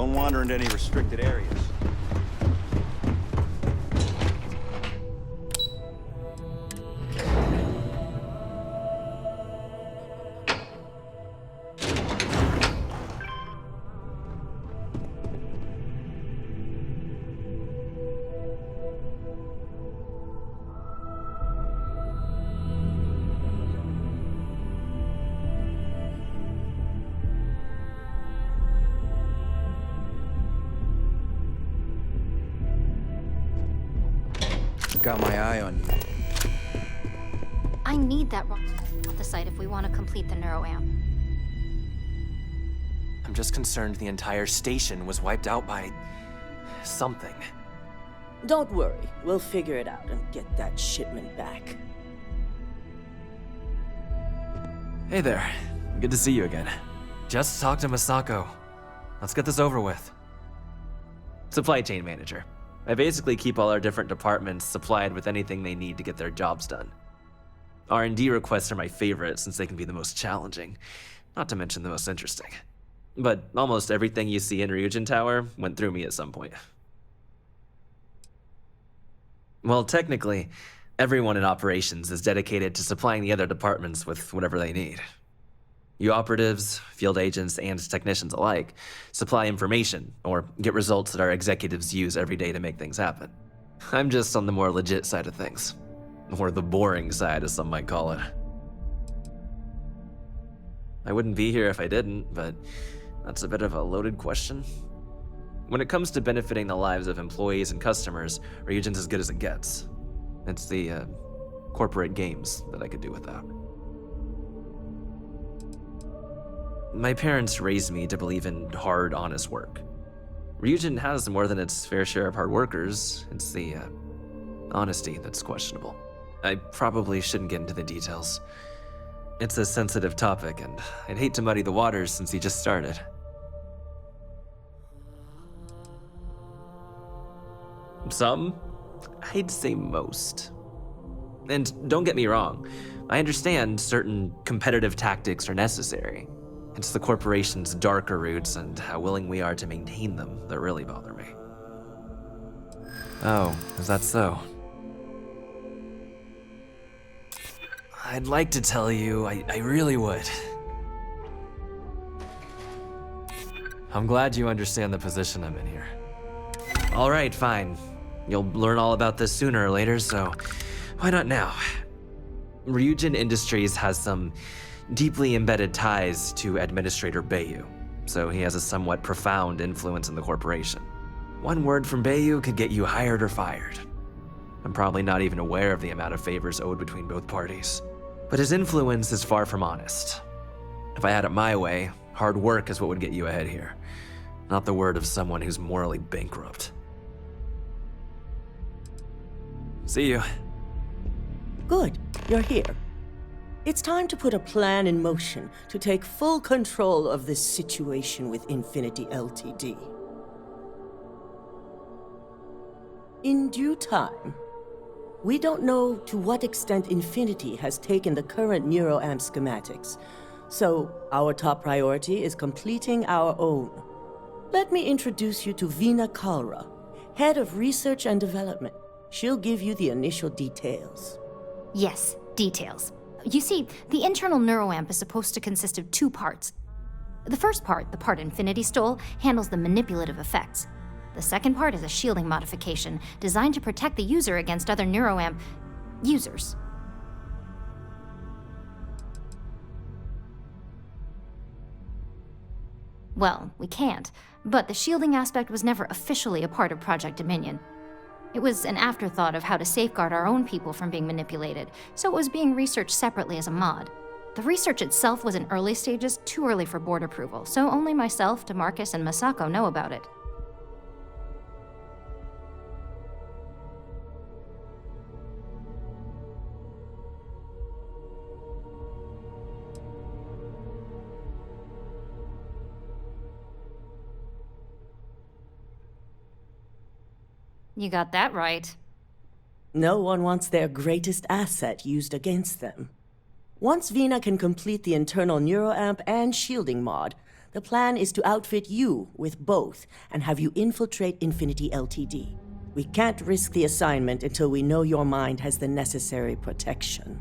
Don't wander into any restricted areas. Got my eye on you. I need that rock off the site if we want to complete the neuroamp. I'm just concerned the entire station was wiped out by... something. Don't worry, we'll figure it out and get that shipment back. Hey there. Good to see you again. Just talked to Masako. Let's get this over with. Supply chain manager. I basically keep all our different departments supplied with anything they need to get their jobs done. R&D requests are my favorite since they can be the most challenging, not to mention the most interesting. But almost everything you see in Ryujin Tower went through me at some point. Well, technically, everyone in operations is dedicated to supplying the other departments with whatever they need. You operatives, field agents, and technicians alike supply information or get results that our executives use every day to make things happen. I'm just on the more legit side of things. Or the boring side, as some might call it. I wouldn't be here if I didn't, but that's a bit of a loaded question. When it comes to benefiting the lives of employees and customers, Ryujin's as good as it gets. It's the corporate games that I could do without. My parents raised me to believe in hard, honest work. Ryujin has more than its fair share of hard workers. It's the honesty that's questionable. I probably shouldn't get into the details. It's a sensitive topic, and I'd hate to muddy the waters since he just started. Some? I'd say most. And don't get me wrong, I understand certain competitive tactics are necessary. It's the corporation's darker roots and how willing we are to maintain them that really bother me. Oh, is that so? I'd like to tell you, I really would. I'm glad you understand the position I'm in here. All right, fine. You'll learn all about this sooner or later, so why not now? Ryujin Industries has some deeply embedded ties to Administrator Bayu, so he has a somewhat profound influence in the corporation. One word from Bayu could get you hired or fired. I'm probably not even aware of the amount of favors owed between both parties. But his influence is far from honest. If I had it my way, hard work is what would get you ahead here, not the word of someone who's morally bankrupt. See you. Good, you're here. It's time to put a plan in motion to take full control of this situation with Infinity Ltd. In due time. We don't know to what extent Infinity has taken the current neuroamp schematics, so our top priority is completing our own. Let me introduce you to Veena Kalra, Head of Research and Development. She'll give you the initial details. Yes, details. You see, the internal neuroamp is supposed to consist of two parts. The first part, the part Infinity stole, handles the manipulative effects. The second part is a shielding modification designed to protect the user against other neuroamp users. Well, we can't, but the shielding aspect was never officially a part of Project Dominion. It was an afterthought of how to safeguard our own people from being manipulated, so it was being researched separately as a mod. The research itself was in early stages, too early for board approval, so only myself, DeMarcus, and Masako know about it. You got that right. No one wants their greatest asset used against them. Once Veena can complete the internal neuroamp and shielding mod, The plan is to outfit you with both and have you infiltrate Infinity Ltd. We can't risk the assignment until we know your mind has the necessary protection.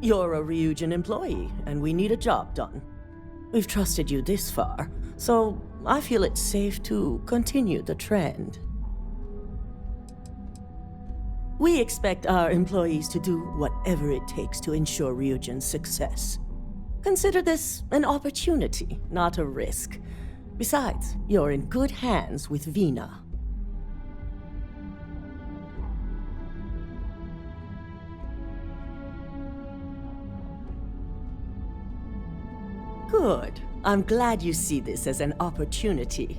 You're a Ryujin employee, and we need a job done. We've trusted you this far, so I feel it's safe to continue the trend. We expect our employees to do whatever it takes to ensure Ryujin's success. Consider this an opportunity, not a risk. Besides, you're in good hands with Vina. Good. I'm glad you see this as an opportunity.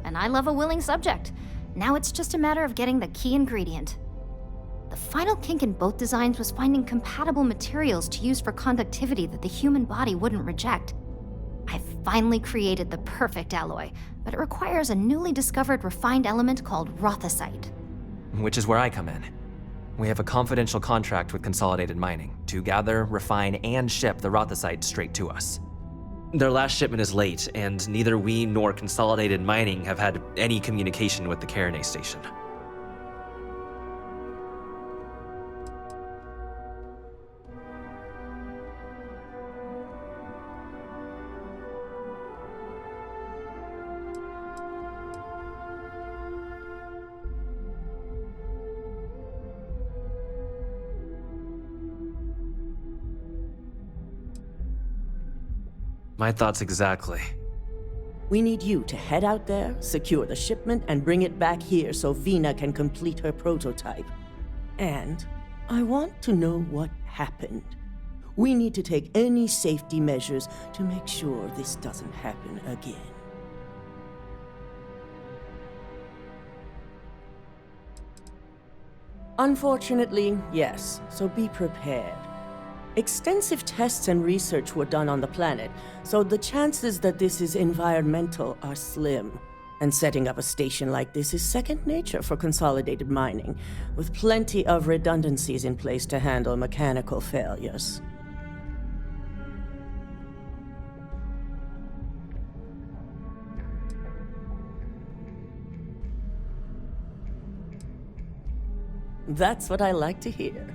And I love a willing subject. Now it's just a matter of getting the key ingredient. The final kink in both designs was finding compatible materials to use for conductivity that the human body wouldn't reject. I finally created the perfect alloy, but it requires a newly discovered refined element called rothosite. Which is where I come in. We have a confidential contract with Consolidated Mining to gather, refine, and ship the rothosite straight to us. Their last shipment is late, and neither we nor Consolidated Mining have had any communication with the Carinay station. My thoughts exactly. We need you to head out there, secure the shipment, and bring it back here so Vina can complete her prototype. And I want to know what happened. We need to take any safety measures to make sure this doesn't happen again. Unfortunately, yes, so be prepared. Extensive tests and research were done on the planet, so the chances that this is environmental are slim. And setting up a station like this is second nature for Consolidated Mining, with plenty of redundancies in place to handle mechanical failures. That's what I like to hear.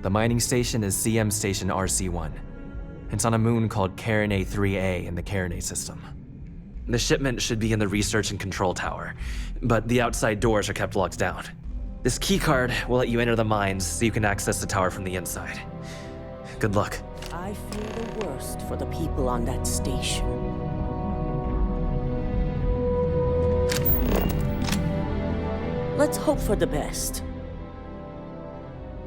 The mining station is CM Station RC-1. It's on a moon called Carinay 3A in the Carinay system. The shipment should be in the research and control tower, but the outside doors are kept locked down. This keycard will let you enter the mines so you can access the tower from the inside. Good luck. I fear the worst for the people on that station. Let's hope for the best.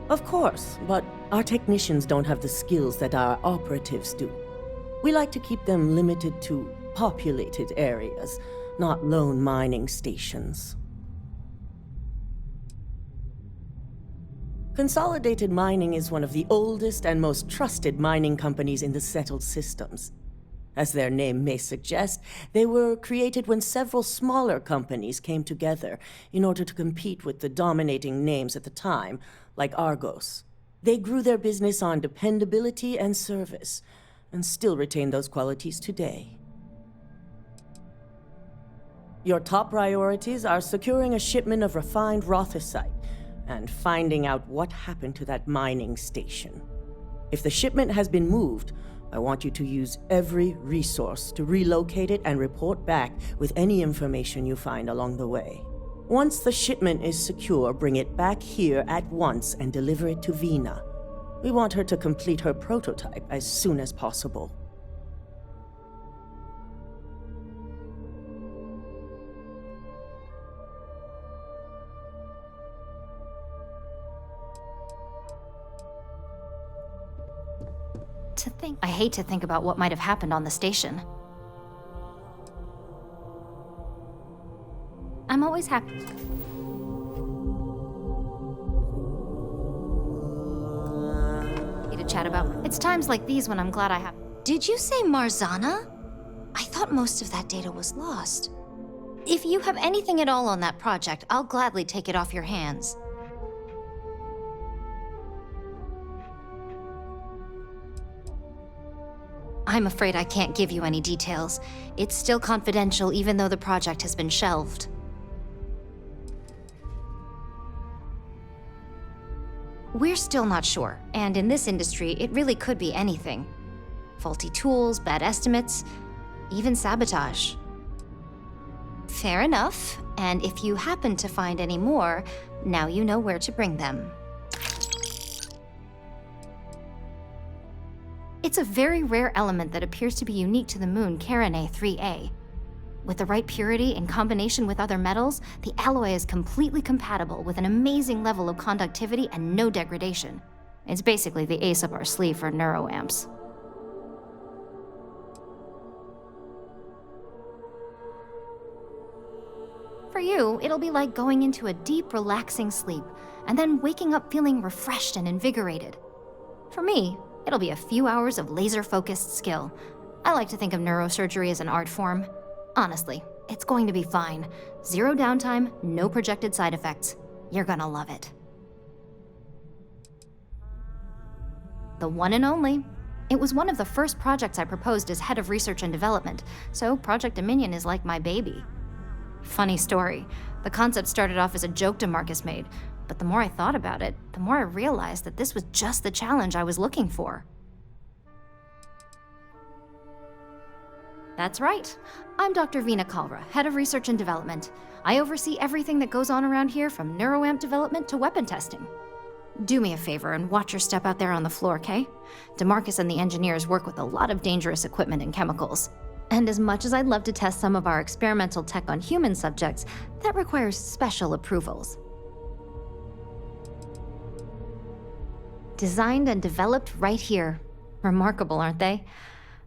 Of course, but our technicians don't have the skills that our operatives do. We like to keep them limited to populated areas, not lone mining stations. Consolidated Mining is one of the oldest and most trusted mining companies in the settled systems. As their name may suggest, they were created when several smaller companies came together in order to compete with the dominating names at the time, like Argos. They grew their business on dependability and service, and still retain those qualities today. Your top priorities are securing a shipment of refined rothosite and finding out what happened to that mining station. If the shipment has been moved, I want you to use every resource to relocate it and report back with any information you find along the way. Once the shipment is secure, bring it back here at once and deliver it to Vina. We want her to complete her prototype as soon as possible. I hate to think about what might have happened on the station. I'm always happy to chat about. It's times like these when I'm glad I have. Did you say Marzana? I thought most of that data was lost. If you have anything at all on that project, I'll gladly take it off your hands. I'm afraid I can't give you any details. It's still confidential even though the project has been shelved. We're still not sure, and in this industry, it really could be anything. Faulty tools, bad estimates, even sabotage. Fair enough, and if you happen to find any more, now you know where to bring them. It's a very rare element that appears to be unique to the moon Carinae 3A. With the right purity in combination with other metals, the alloy is completely compatible with an amazing level of conductivity and no degradation. It's basically the ace up our sleeve for neuroamps. For you, it'll be like going into a deep, relaxing sleep, and then waking up feeling refreshed and invigorated. For me, it'll be a few hours of laser-focused skill. I like to think of neurosurgery as an art form. Honestly, it's going to be fine. Zero downtime, no projected side effects. You're gonna love it. The one and only. It was one of the first projects I proposed as head of research and development, so Project Dominion is like my baby. Funny story. The concept started off as a joke DeMarcus made, but the more I thought about it, the more I realized that this was just the challenge I was looking for. That's right. I'm Dr. Veena Kalra, head of research and development. I oversee everything that goes on around here from neuroamp development to weapon testing. Do me a favor and watch your step out there on the floor, okay? DeMarcus and the engineers work with a lot of dangerous equipment and chemicals. And as much as I'd love to test some of our experimental tech on human subjects, that requires special approvals. Designed and developed right here. Remarkable, aren't they?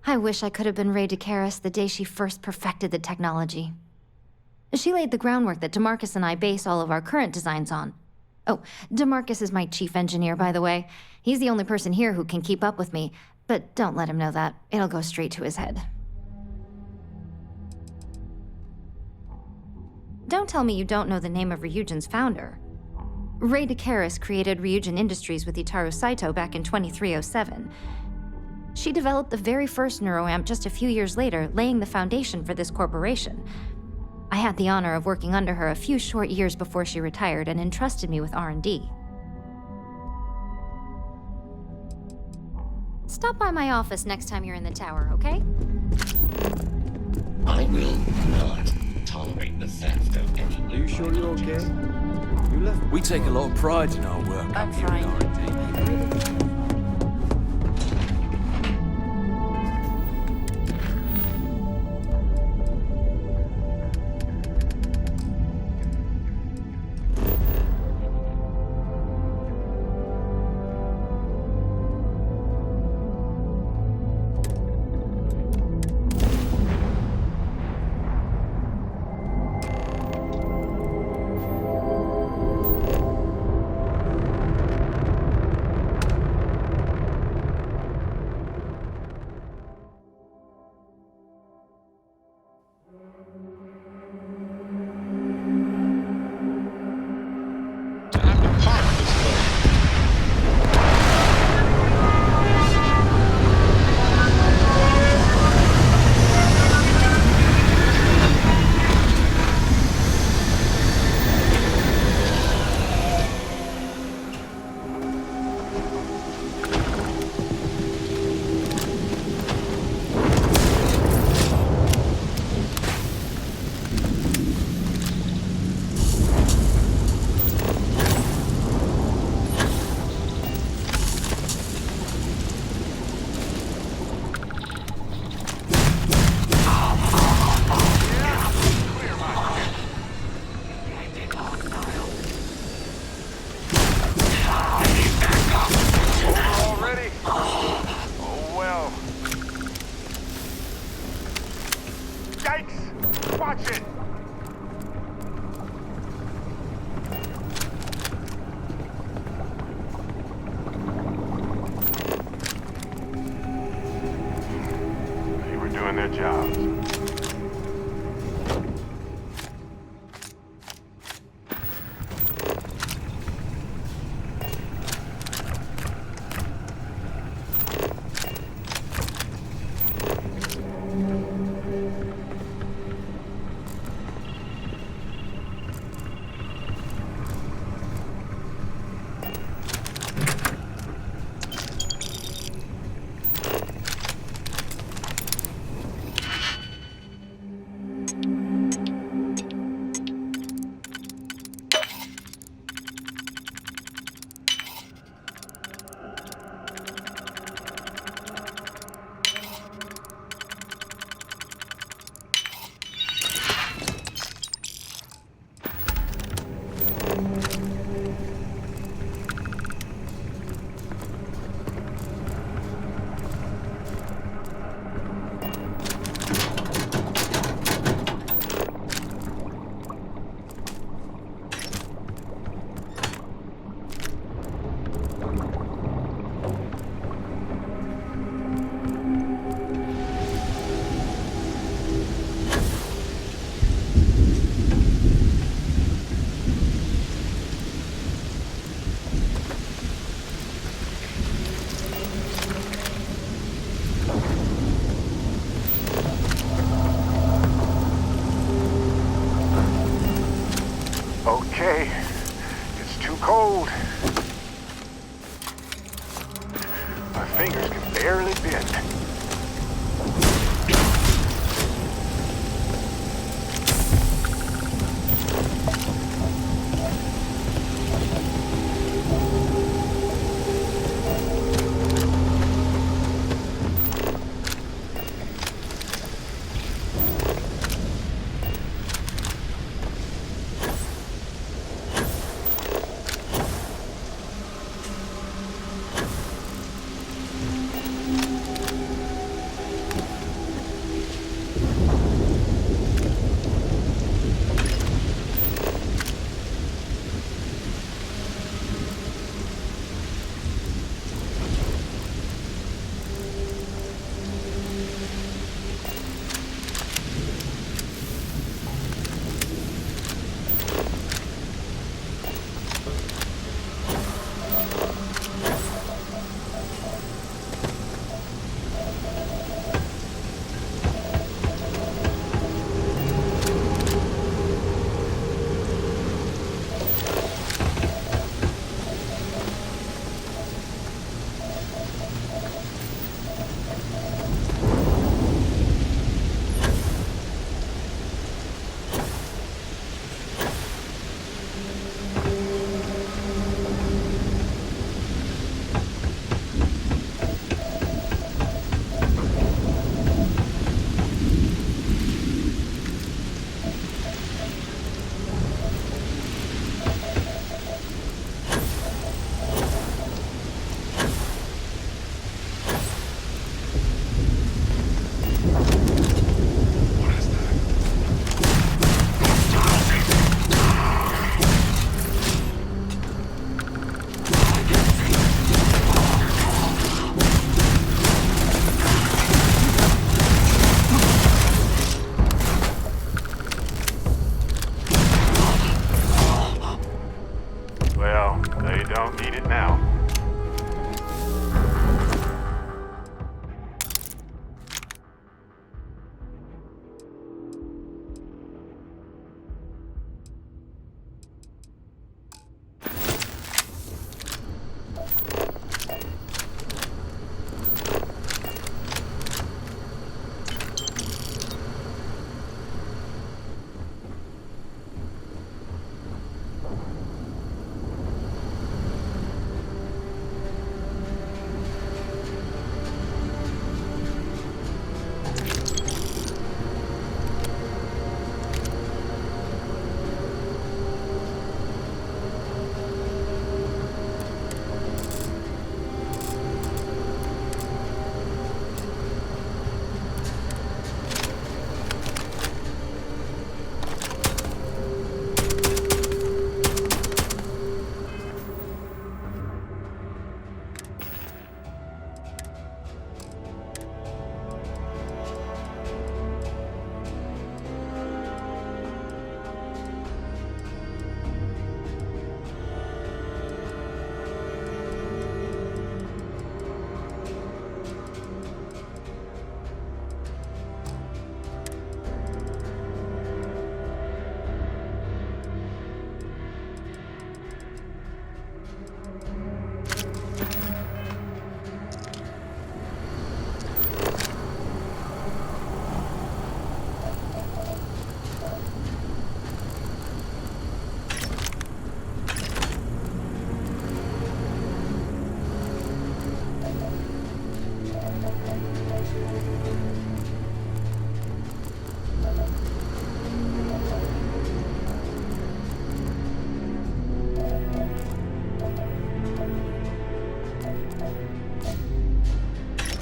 I wish I could have been Ray DeCaris the day she first perfected the technology. She laid the groundwork that DeMarcus and I base all of our current designs on. Oh, DeMarcus is my chief engineer, by the way. He's the only person here who can keep up with me, but don't let him know that. It'll go straight to his head. Don't tell me you don't know the name of Ryujin's founder. Ray DeCaris created Ryujin Industries with Itaru Saito back in 2307. She developed the very first neuroamp just a few years later, laying the foundation for this corporation. I had the honor of working under her a few short years before she retired and entrusted me with R&D. Stop by my office next time you're in the tower, okay? I will not tolerate the theft of any. Are you sure you're okay? You left. We take a lot of pride in our work up here in R&D. now.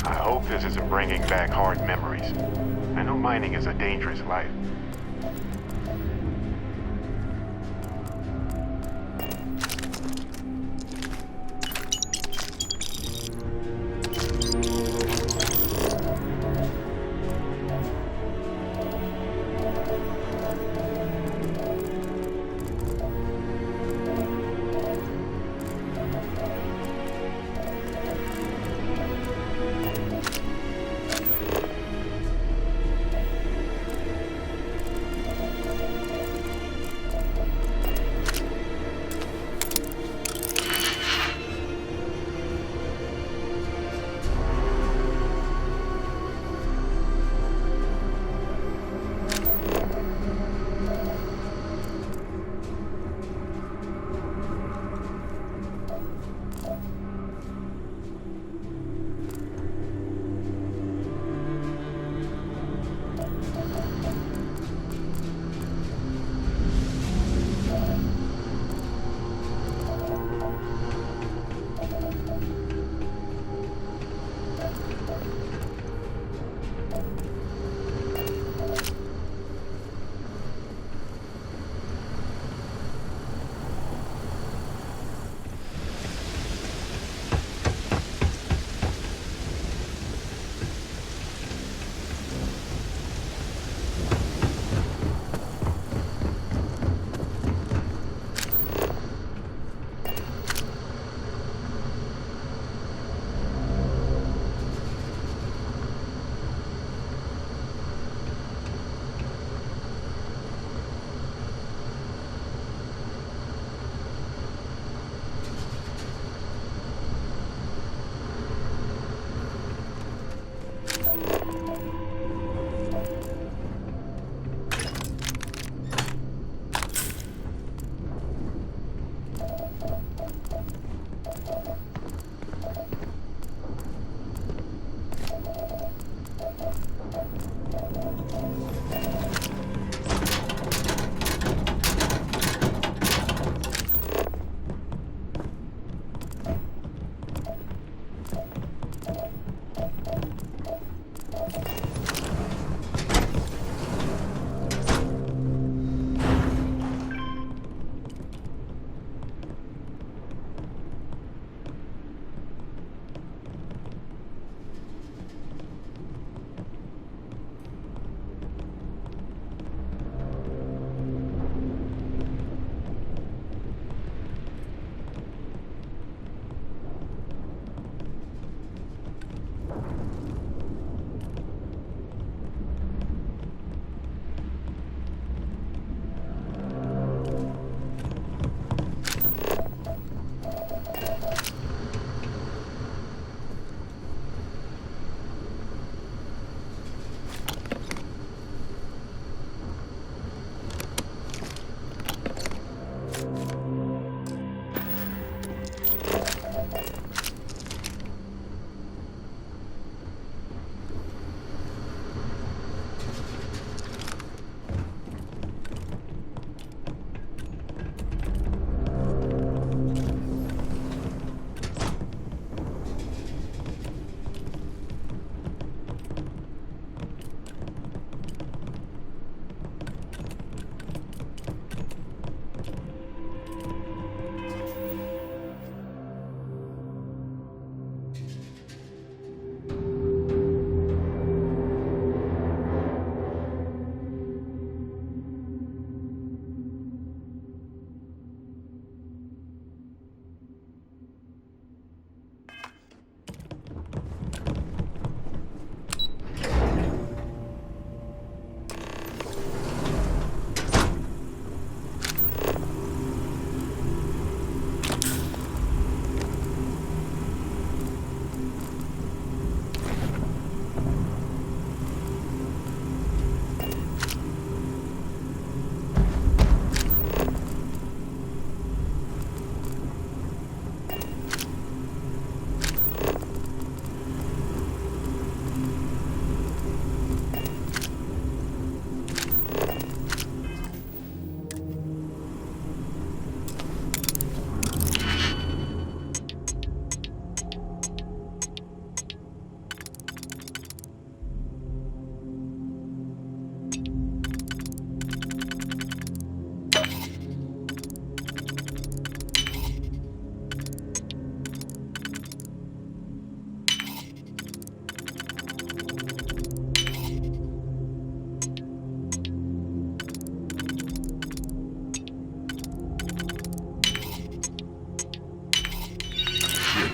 I hope this isn't bringing back hard memories. I know mining is a dangerous life.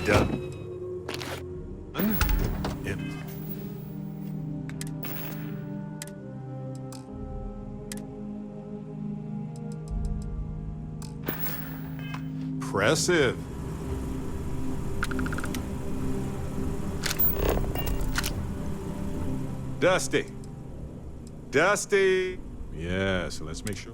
done. Yep. Impressive. Dusty. Dusty. Yeah, so let's make sure.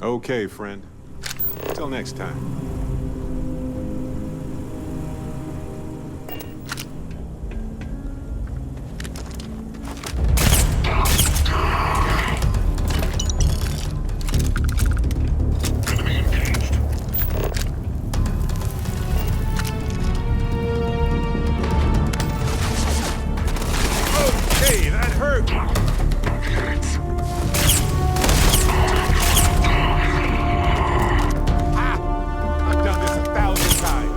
Okay, friend. Till next time. Okay, that hurt! I've done this 1,000 times.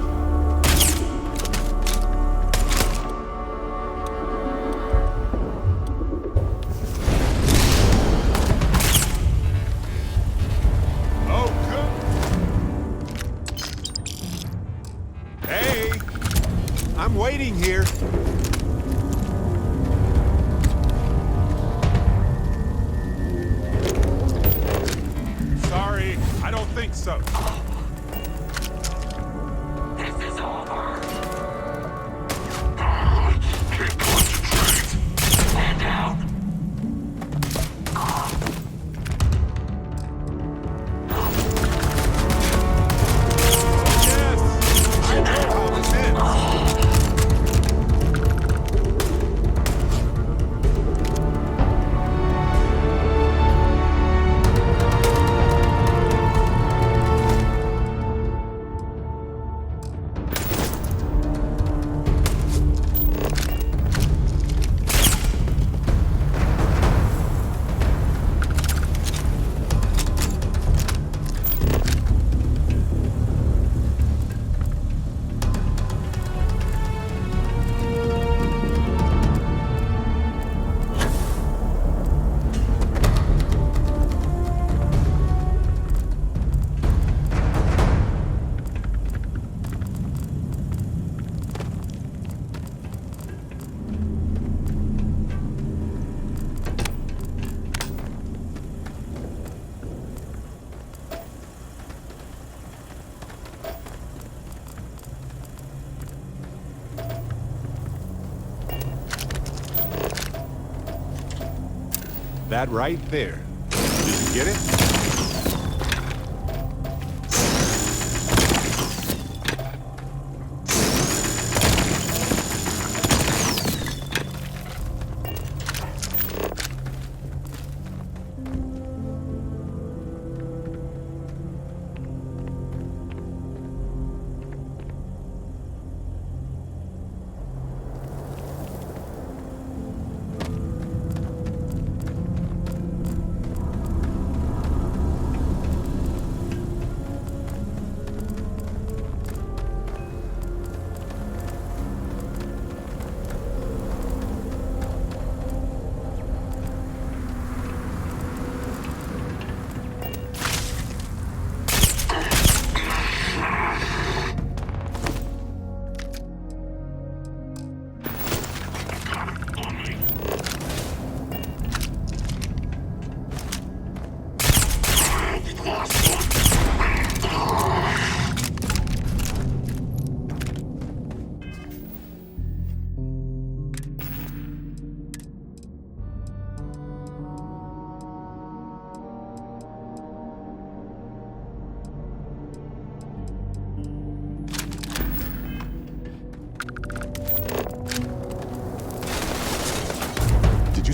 Oh, good. Hey, I'm waiting here. Sorry, I don't think so. This is over. Can't concentrate. Stand down. Yes! I know how this ends. That right there. Did you get it?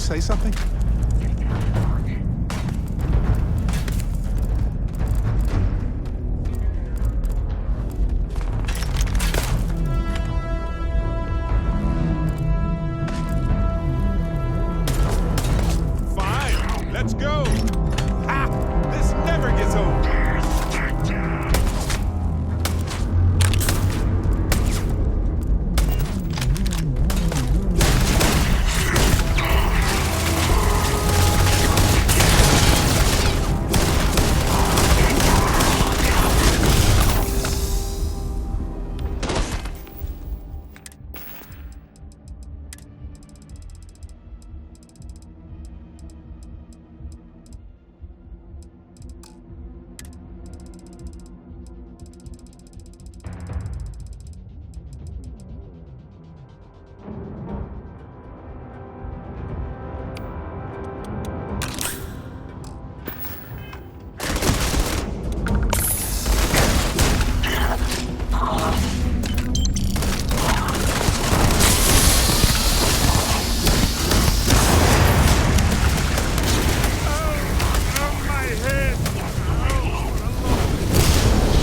say something? Fine, let's go. Ha! This never gets old.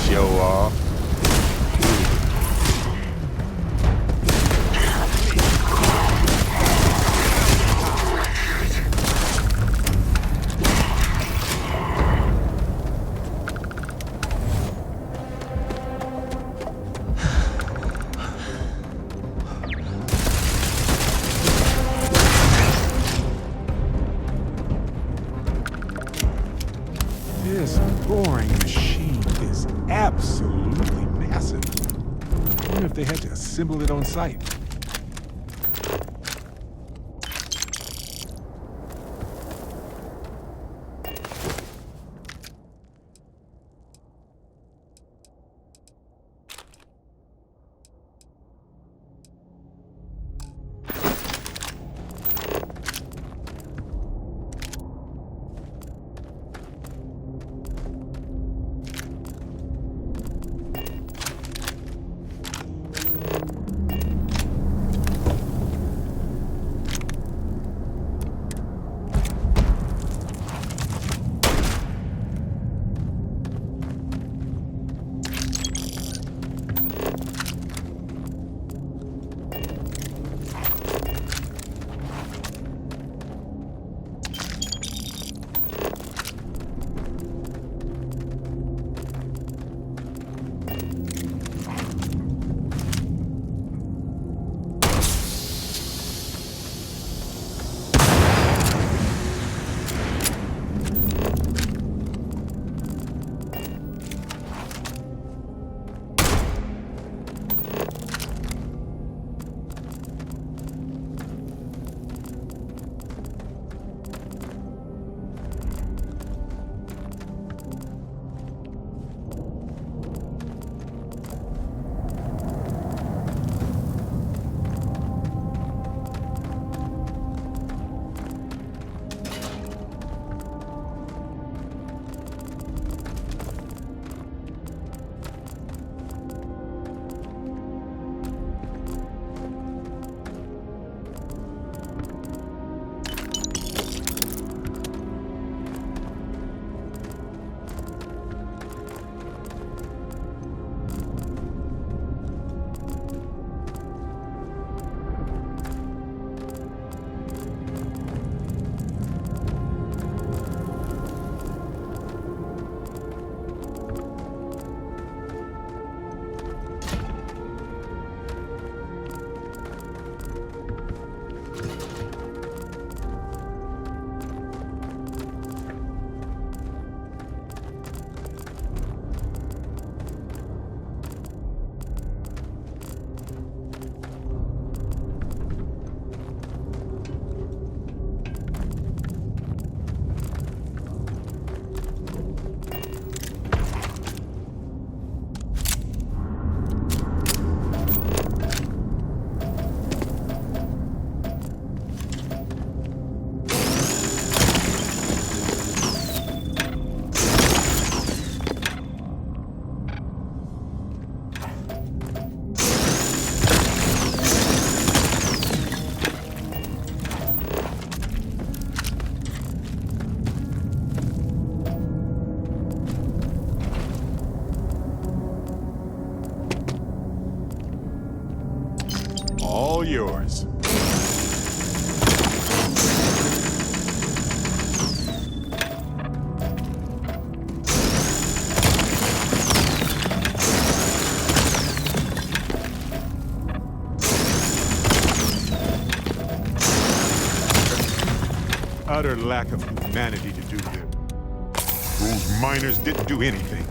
Show off. This boring machine is absolutely massive. I wonder if they had to assemble it on site. yours. Utter lack of humanity to do this. Those miners didn't do anything.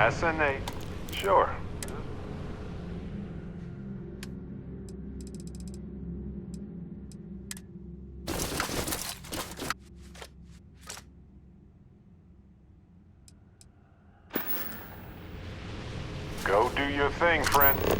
Assassinate? Sure. Go do your thing, friend.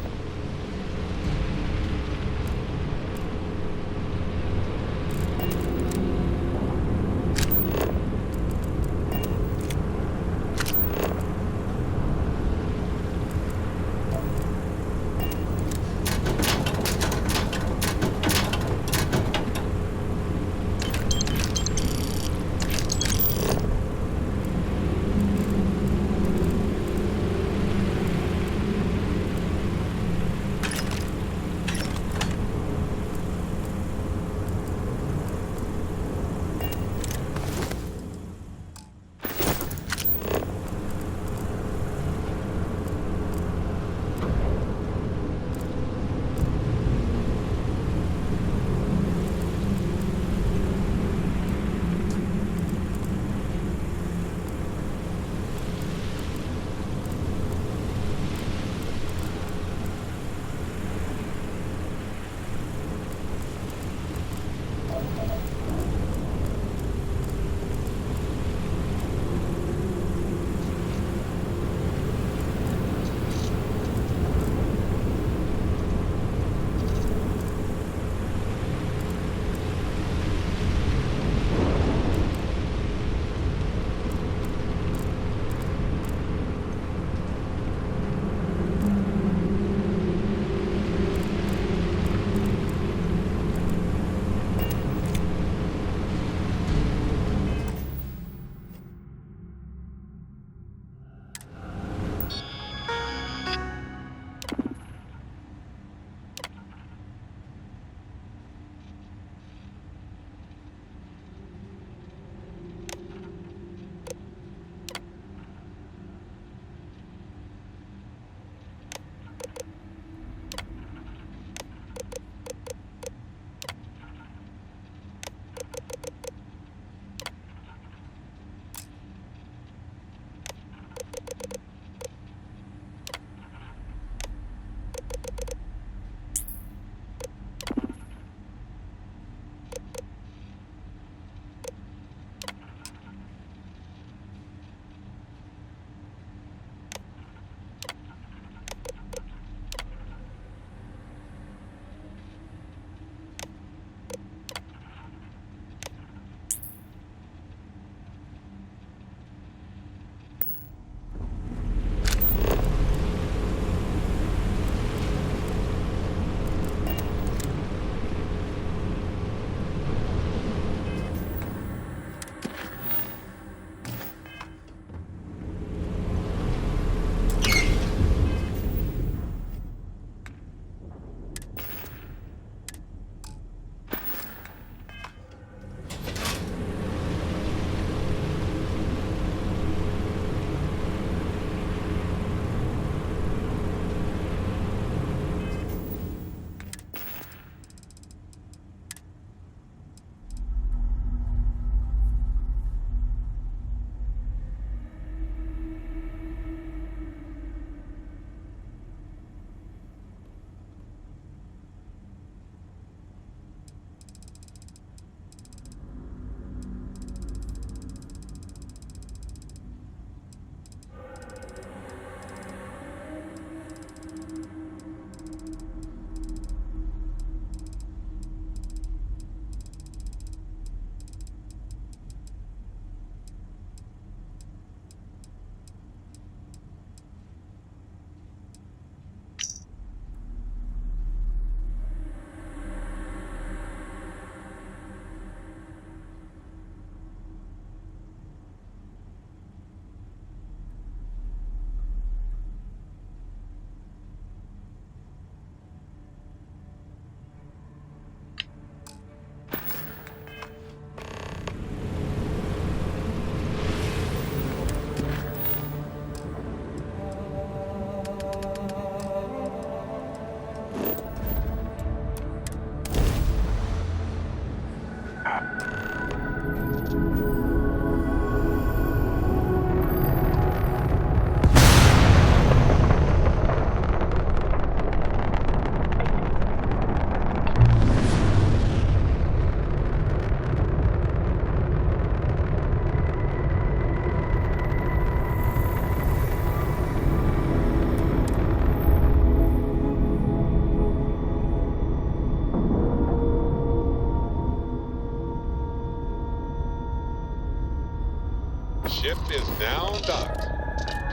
Ship is now docked.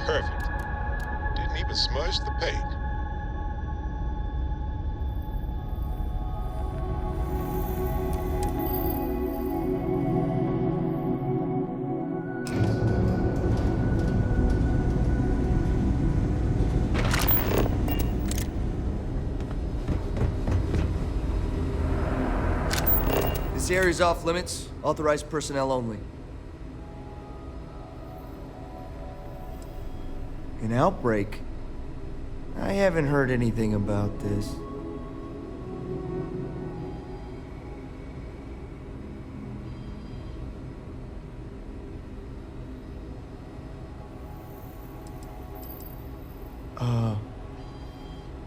Perfect. Didn't even smudge the paint. This area's off limits. Authorized personnel only. An outbreak? I haven't heard anything about this.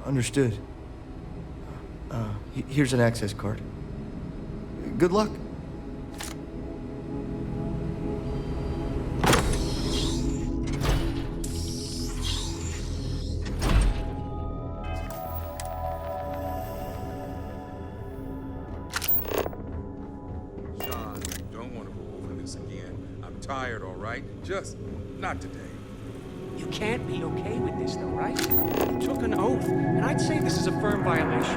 Understood. Here's an access card. Good luck. Sean, I don't want to go over this again. I'm tired, all right? Just not today. You can't be okay with this, though, right? You took an oath, and I'd say this is a firm violation.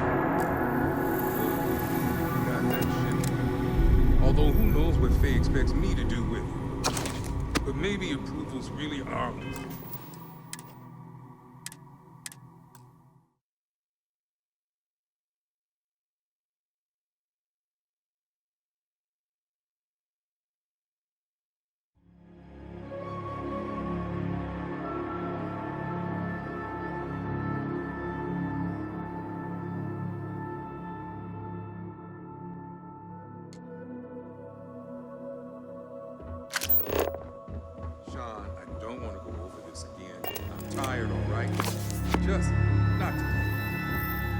Got that shit. Although who knows what Faye expects me to do with it. But maybe approvals really are. Sean, I don't want to go over this again. I'm tired, all right? Just not today.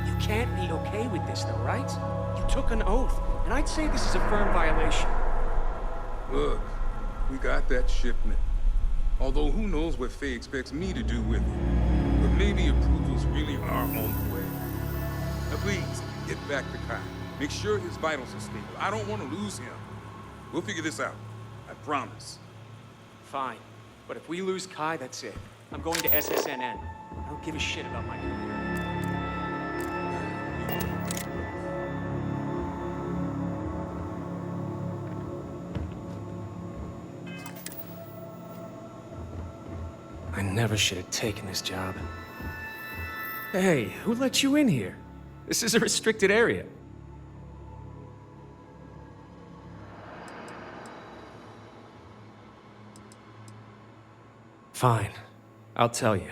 You can't be okay with this, though, right? You took an oath, and I'd say this is a firm violation. Look, we got that shipment. Although who knows what Faye expects me to do with it. But maybe approvals really are on the way. Now please, get back to Kai. Make sure his vitals are stable. I don't want to lose him. We'll figure this out. I promise. Fine. But if we lose Kai, that's it. I'm going to SSNN. I don't give a shit about my career. I never should have taken this job. Hey, who let you in here? This is a restricted area. Fine. I'll tell you.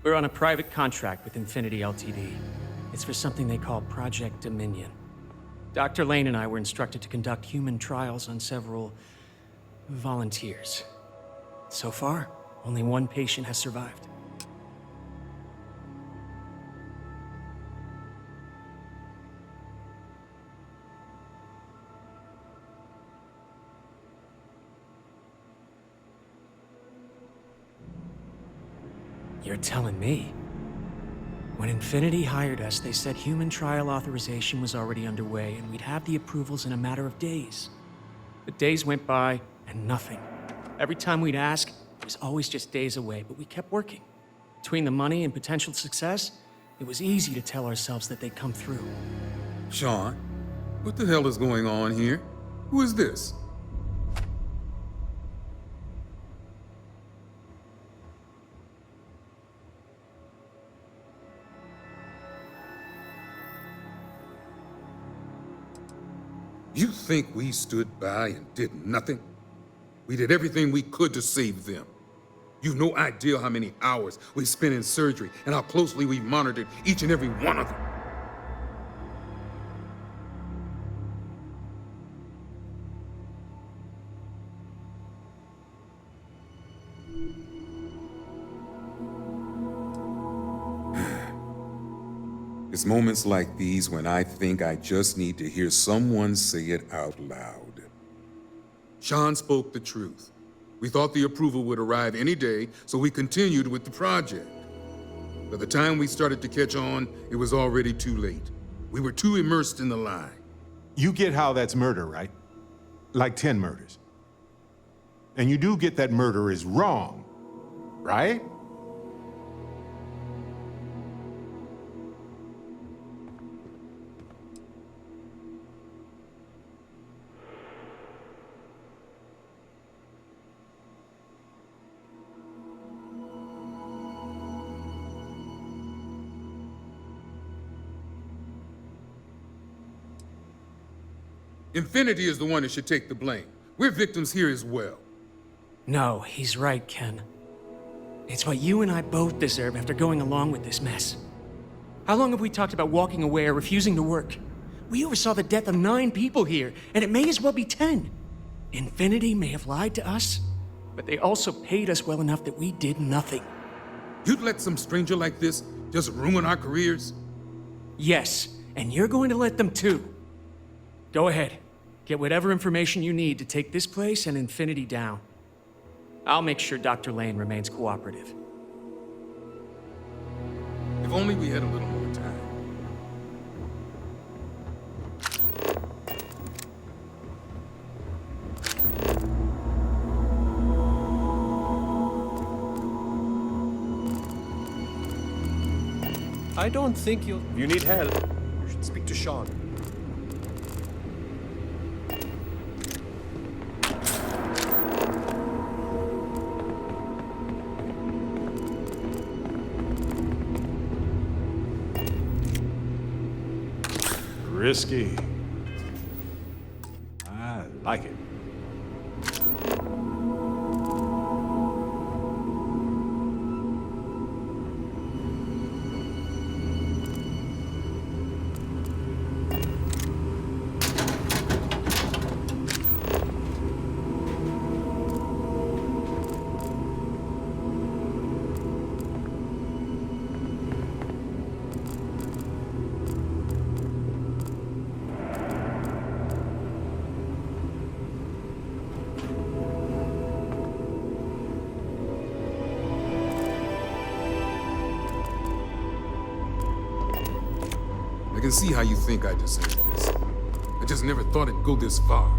We're on a private contract with Infinity Ltd. It's for something they call Project Dominion. Dr. Lane and I were instructed to conduct human trials on several volunteers. So far, only one patient has survived. You're telling me? When Infinity hired us, they said human trial authorization was already underway and we'd have the approvals in a matter of days. But days went by and nothing. Every time we'd ask, it was always just days away, but we kept working. Between the money and potential success, it was easy to tell ourselves that they'd come through. Sean, what the hell is going on here? Who is this? You think we stood by and did nothing? We did everything we could to save them. You've no idea how many hours we spent in surgery and how closely we monitored each and every one of them. It's moments like these when I think I just need to hear someone say it out loud. Sean spoke the truth. We thought the approval would arrive any day, so we continued with the project. By the time we started to catch on, it was already too late. We were too immersed in the lie. You get how that's murder, right? Like 10 murders. And you do get that murder is wrong, right? Infinity is the one that should take the blame. We're victims here as well. No, he's right, Ken. It's what you and I both deserve after going along with this mess. How long have we talked about walking away or refusing to work? We oversaw the death of 9 people here, and it may as well be 10. Infinity may have lied to us, but they also paid us well enough that we did nothing. You'd let some stranger like this just ruin our careers? Yes, and you're going to let them too. Go ahead. Get whatever information you need to take this place and Infinity down. I'll make sure Dr. Lane remains cooperative. If only we had a little more time. I don't think you'll... If you need help, you should speak to Sean. Risky. I like it. I can see how you think I deserve this. I just never thought it'd go this far.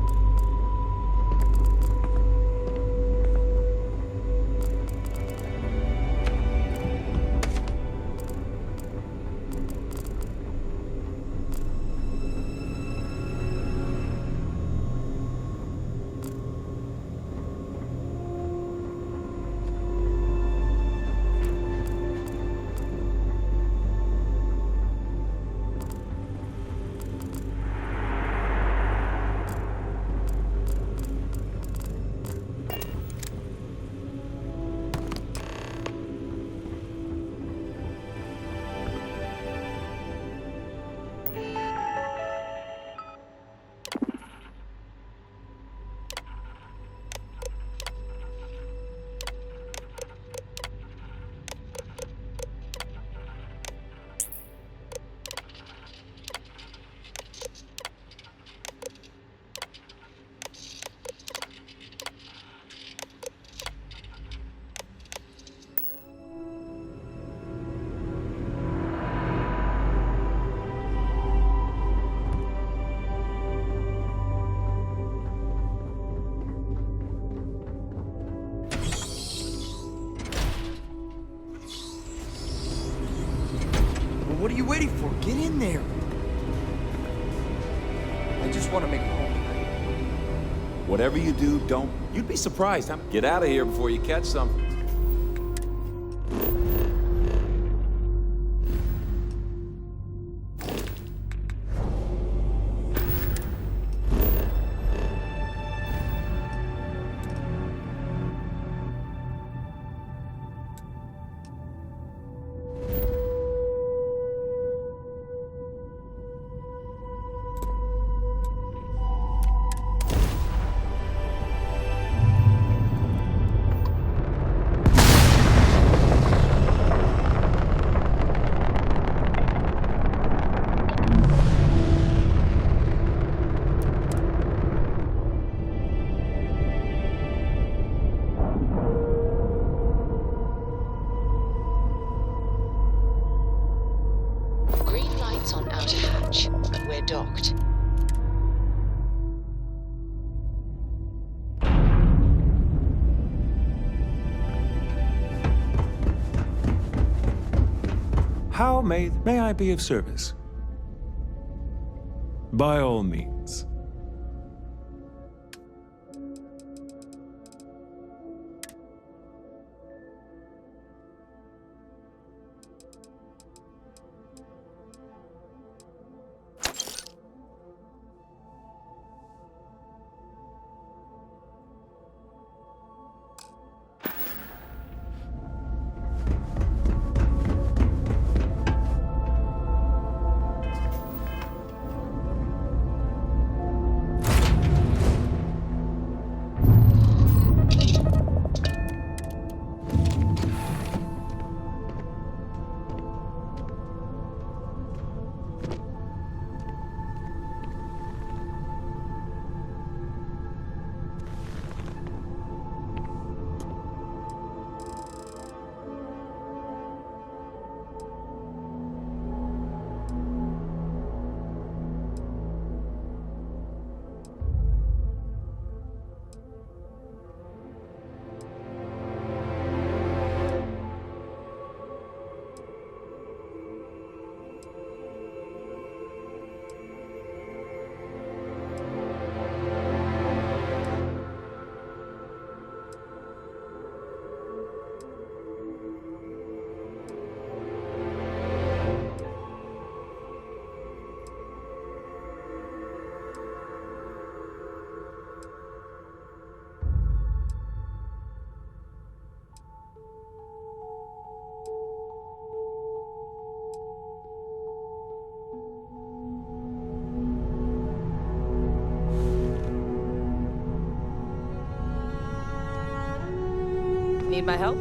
What are you waiting for? Get in there. I just want to make it home tonight. Whatever you do, don't... You'd be surprised. Get out of here before you catch something. How may I be of service? By all means. Need my help?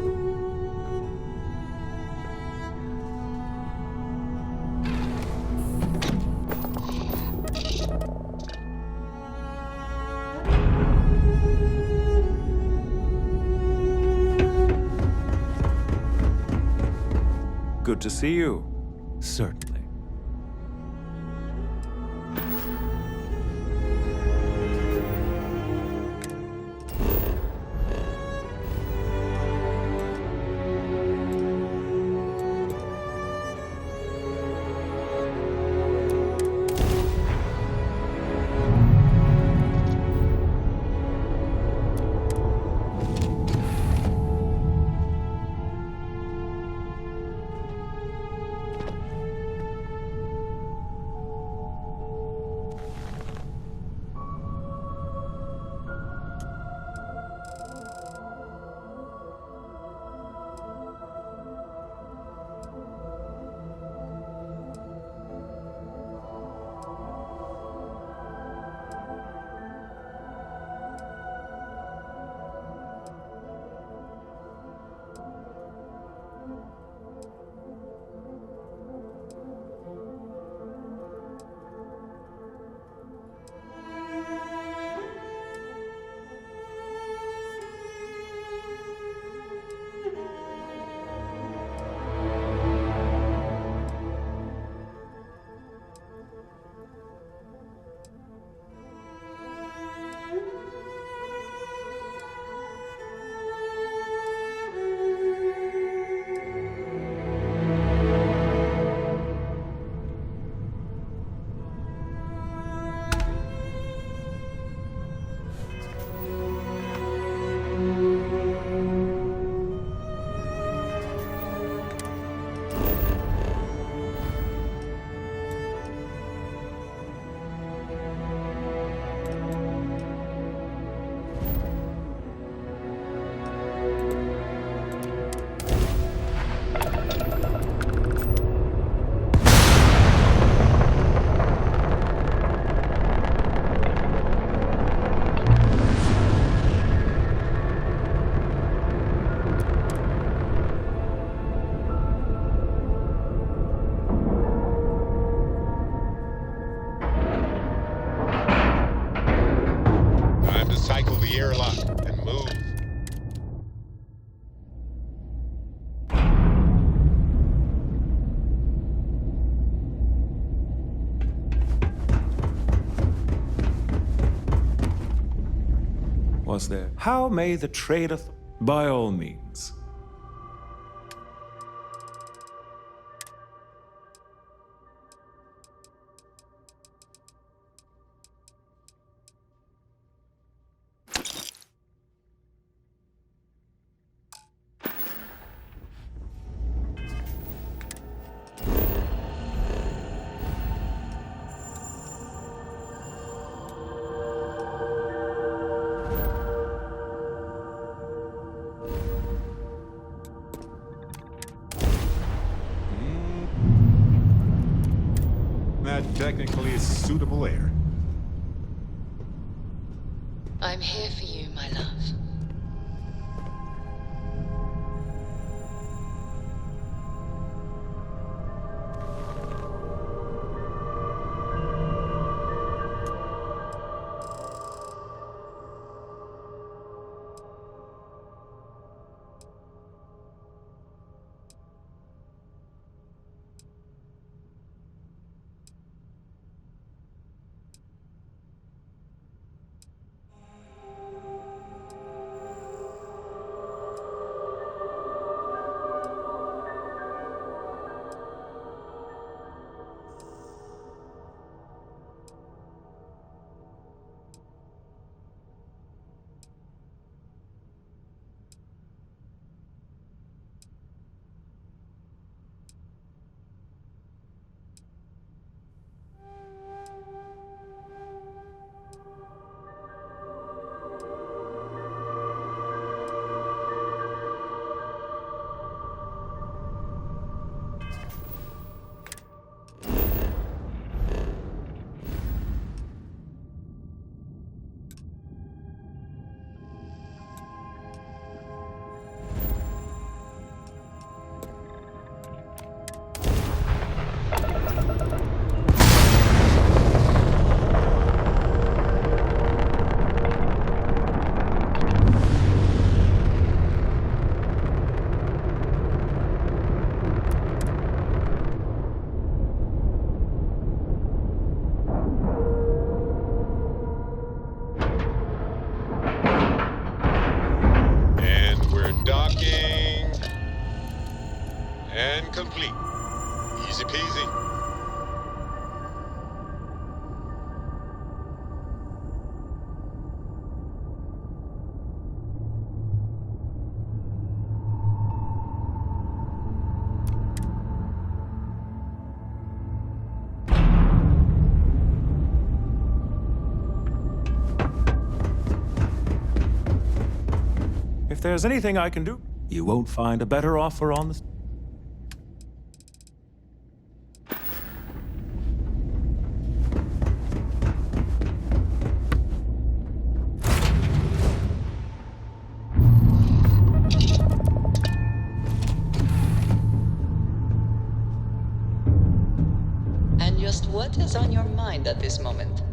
Good to see you. Certainly. Was there? How may the trade by all means. technically suitable air. I'm here for you, my love. Docking. And complete. Easy peasy. If there's anything I can do, you won't find a better offer on the... And just what is on your mind at this moment?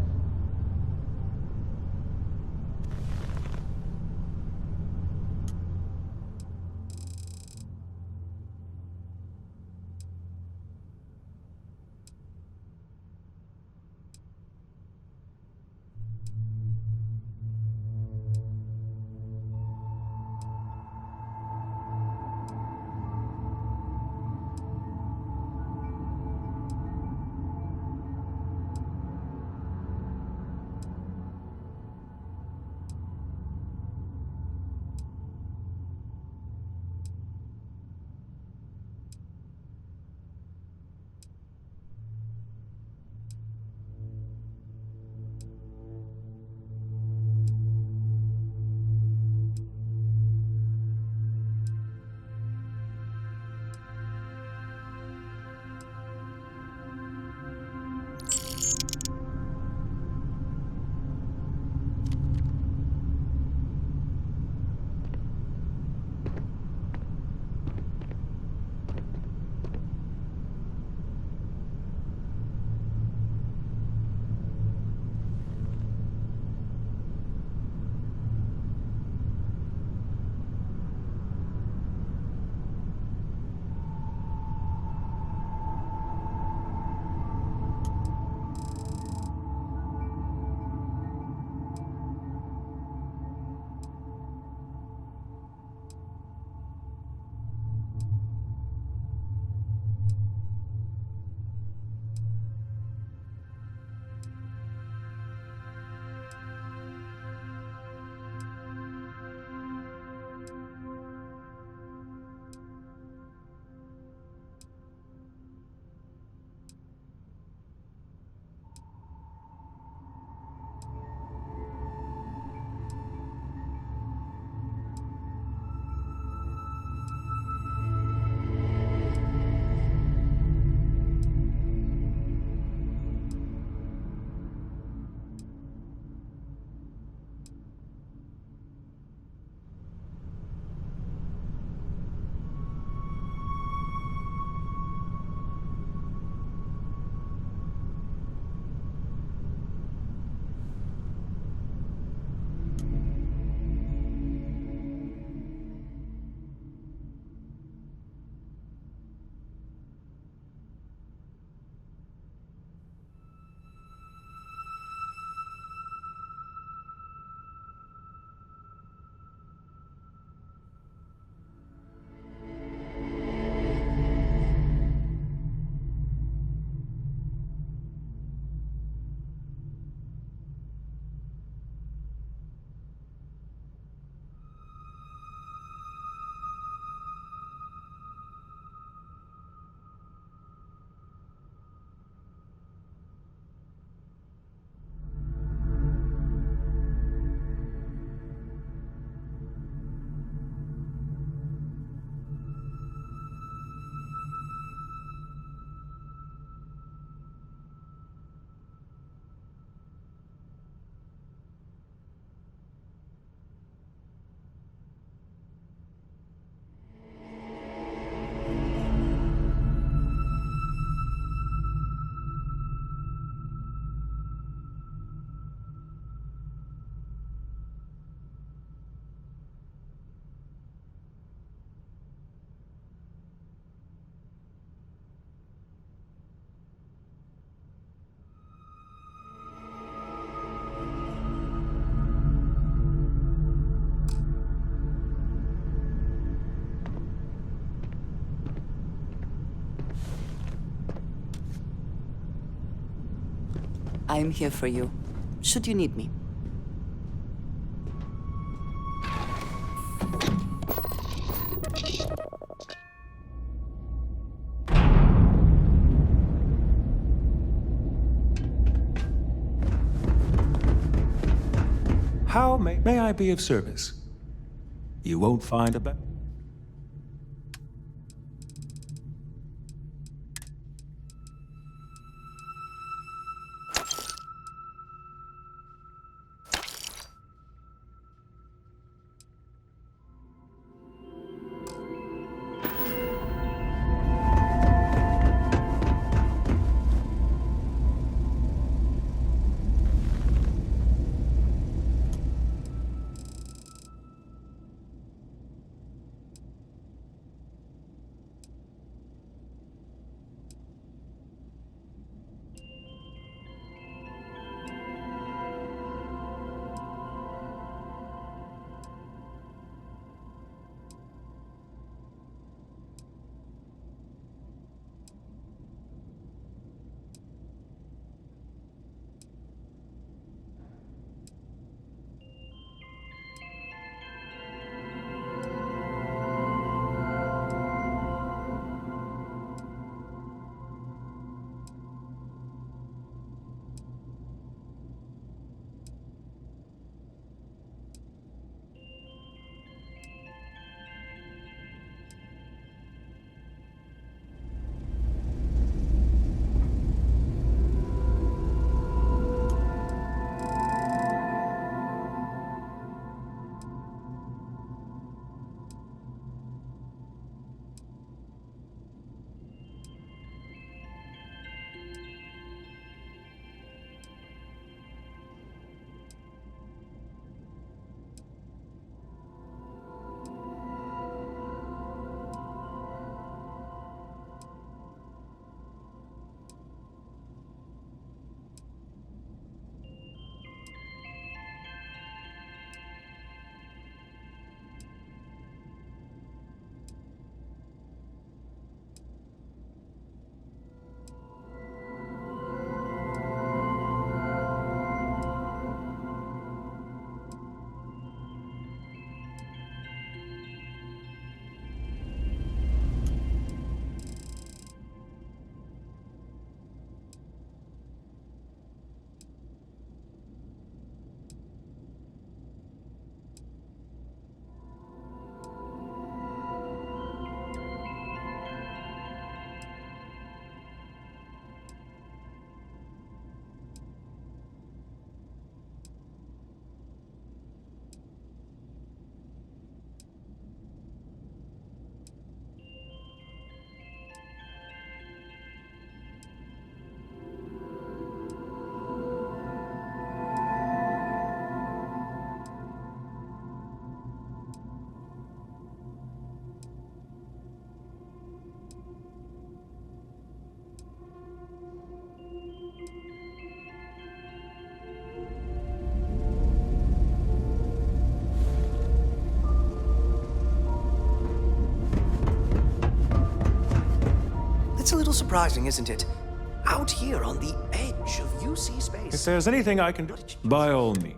I'm here for you, should you need me. How may I be of service? You won't find a better... It's a little surprising, isn't it? Out here on the edge of UC space. If there's anything I can do, by all means.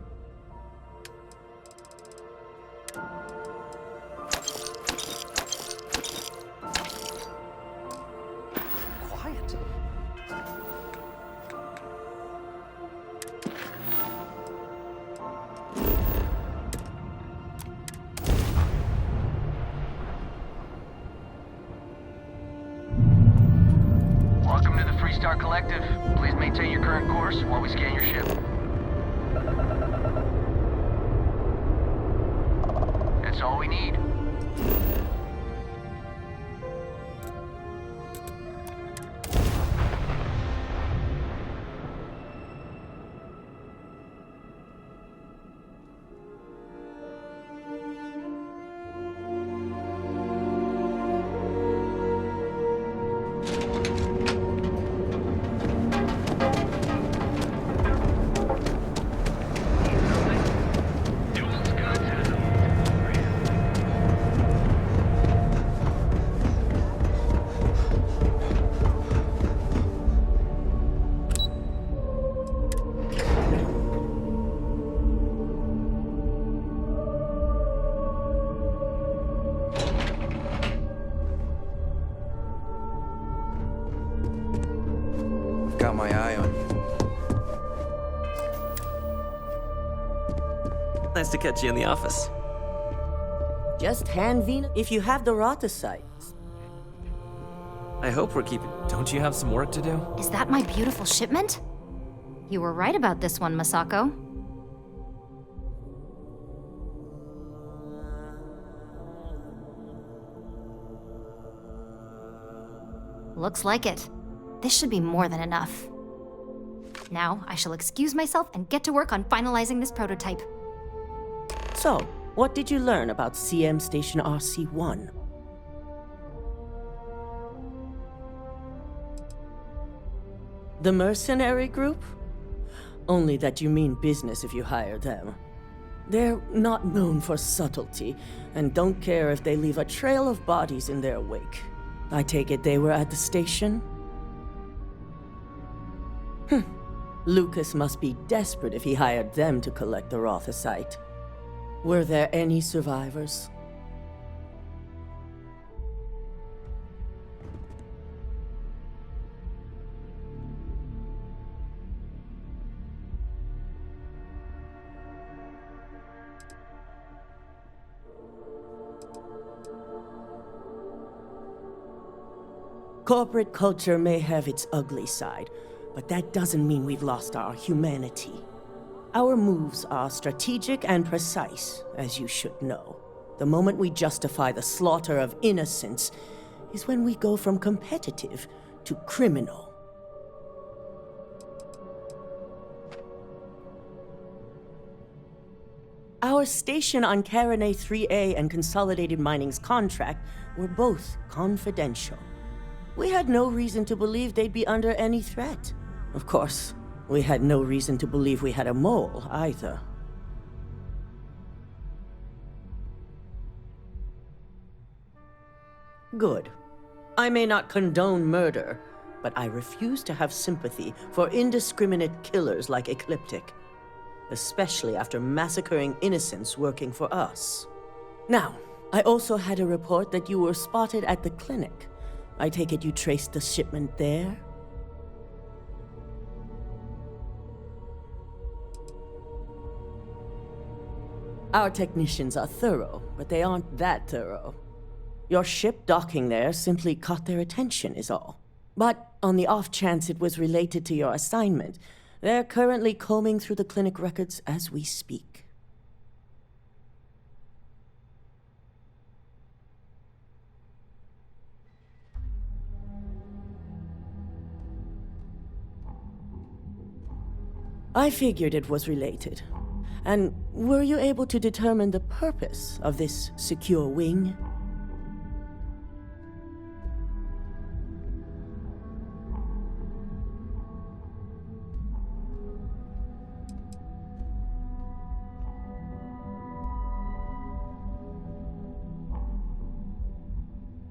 Quiet. Welcome to the Freestar Collective. Please maintain your current course while we scan your ship. That's all we need. Nice to catch you in the office. Just hand Vina if you have the Rotocyte. I hope we're keeping... Don't you have some work to do? Is that my beautiful shipment? You were right about this one, Masako. Looks like it. This should be more than enough. Now, I shall excuse myself and get to work on finalizing this prototype. So, what did you learn about CM Station RC-1? The mercenary group? Only that you mean business if you hire them. They're not known for subtlety, and don't care if they leave a trail of bodies in their wake. I take it they were at the station? Lucas must be desperate if he hired them to collect the Rotocyte. Were there any survivors? Corporate culture may have its ugly side, but that doesn't mean we've lost our humanity. Our moves are strategic and precise, as you should know. The moment we justify the slaughter of innocents is when we go from competitive to criminal. Our station on Carinae 3A and Consolidated Mining's contract were both confidential. We had no reason to believe they'd be under any threat. Of course, we had no reason to believe we had a mole, either. Good. I may not condone murder, but I refuse to have sympathy for indiscriminate killers like Ecliptic, especially after massacring innocents working for us. Now, I also had a report that you were spotted at the clinic. I take it you traced the shipment there? Our technicians are thorough, but they aren't that thorough. Your ship docking there simply caught their attention, is all. But on the off chance it was related to your assignment, they're currently combing through the clinic records as we speak. I figured it was related. And were you able to determine the purpose of this secure wing?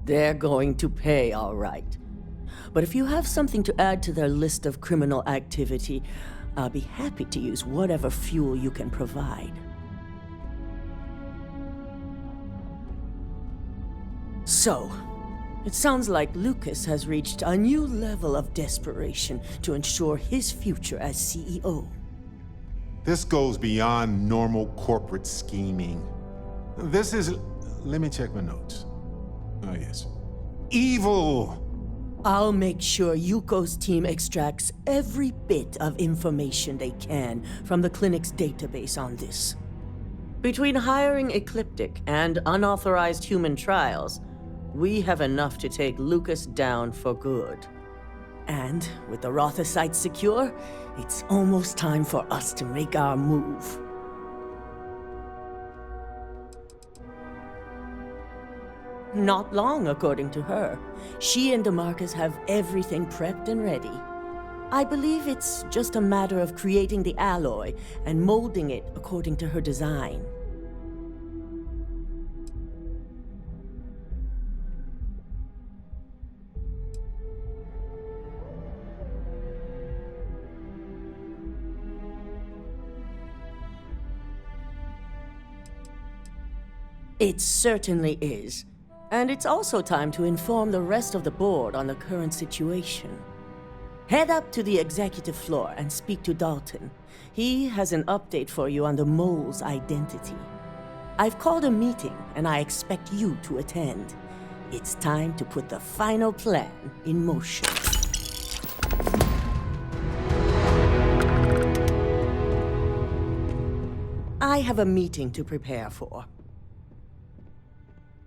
They're going to pay, all right. But if you have something to add to their list of criminal activity, I'll be happy to use whatever fuel you can provide. So, it sounds like Lucas has reached a new level of desperation to ensure his future as CEO. This goes beyond normal corporate scheming. This is... let me check my notes. Oh, yes. Evil! I'll make sure Yuko's team extracts every bit of information they can from the clinic's database on this. Between hiring Ecliptic and unauthorized human trials, we have enough to take Lucas down for good. And with the Rotocyte secure, it's almost time for us to make our move. Not long, according to her. She and DeMarcus have everything prepped and ready. I believe it's just a matter of creating the alloy and molding it according to her design. It certainly is. And it's also time to inform the rest of the board on the current situation. Head up to the executive floor and speak to Dalton. He has an update for you on the mole's identity. I've called a meeting, and I expect you to attend. It's time to put the final plan in motion. I have a meeting to prepare for.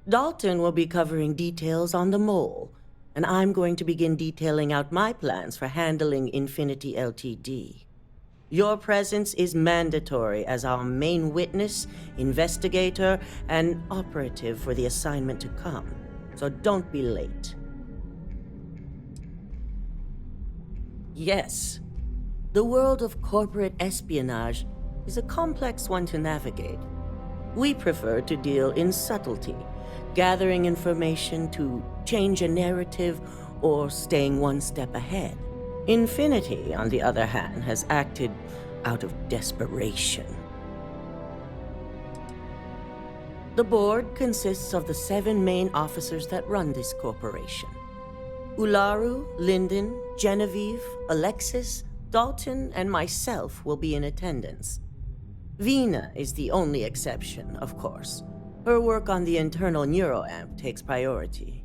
Dalton will be covering details on the mole, and I'm going to begin detailing out my plans for handling Infinity Ltd. Your presence is mandatory as our main witness, investigator, and operative for the assignment to come, so don't be late. Yes, the world of corporate espionage is a complex one to navigate. We prefer to deal in subtlety, gathering information to change a narrative or staying one step ahead. Infinity, on the other hand, has acted out of desperation. The board consists of the 7 main officers that run this corporation. Ularu, Lyndon, Genevieve, Alexis, Dalton, and myself will be in attendance. Vina is the only exception, of course. Her work on the internal neuroamp takes priority.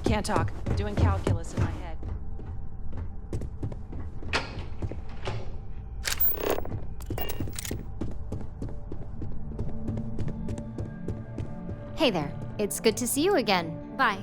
Can't talk. Doing calculus in my head. Hey there. It's good to see you again. Bye.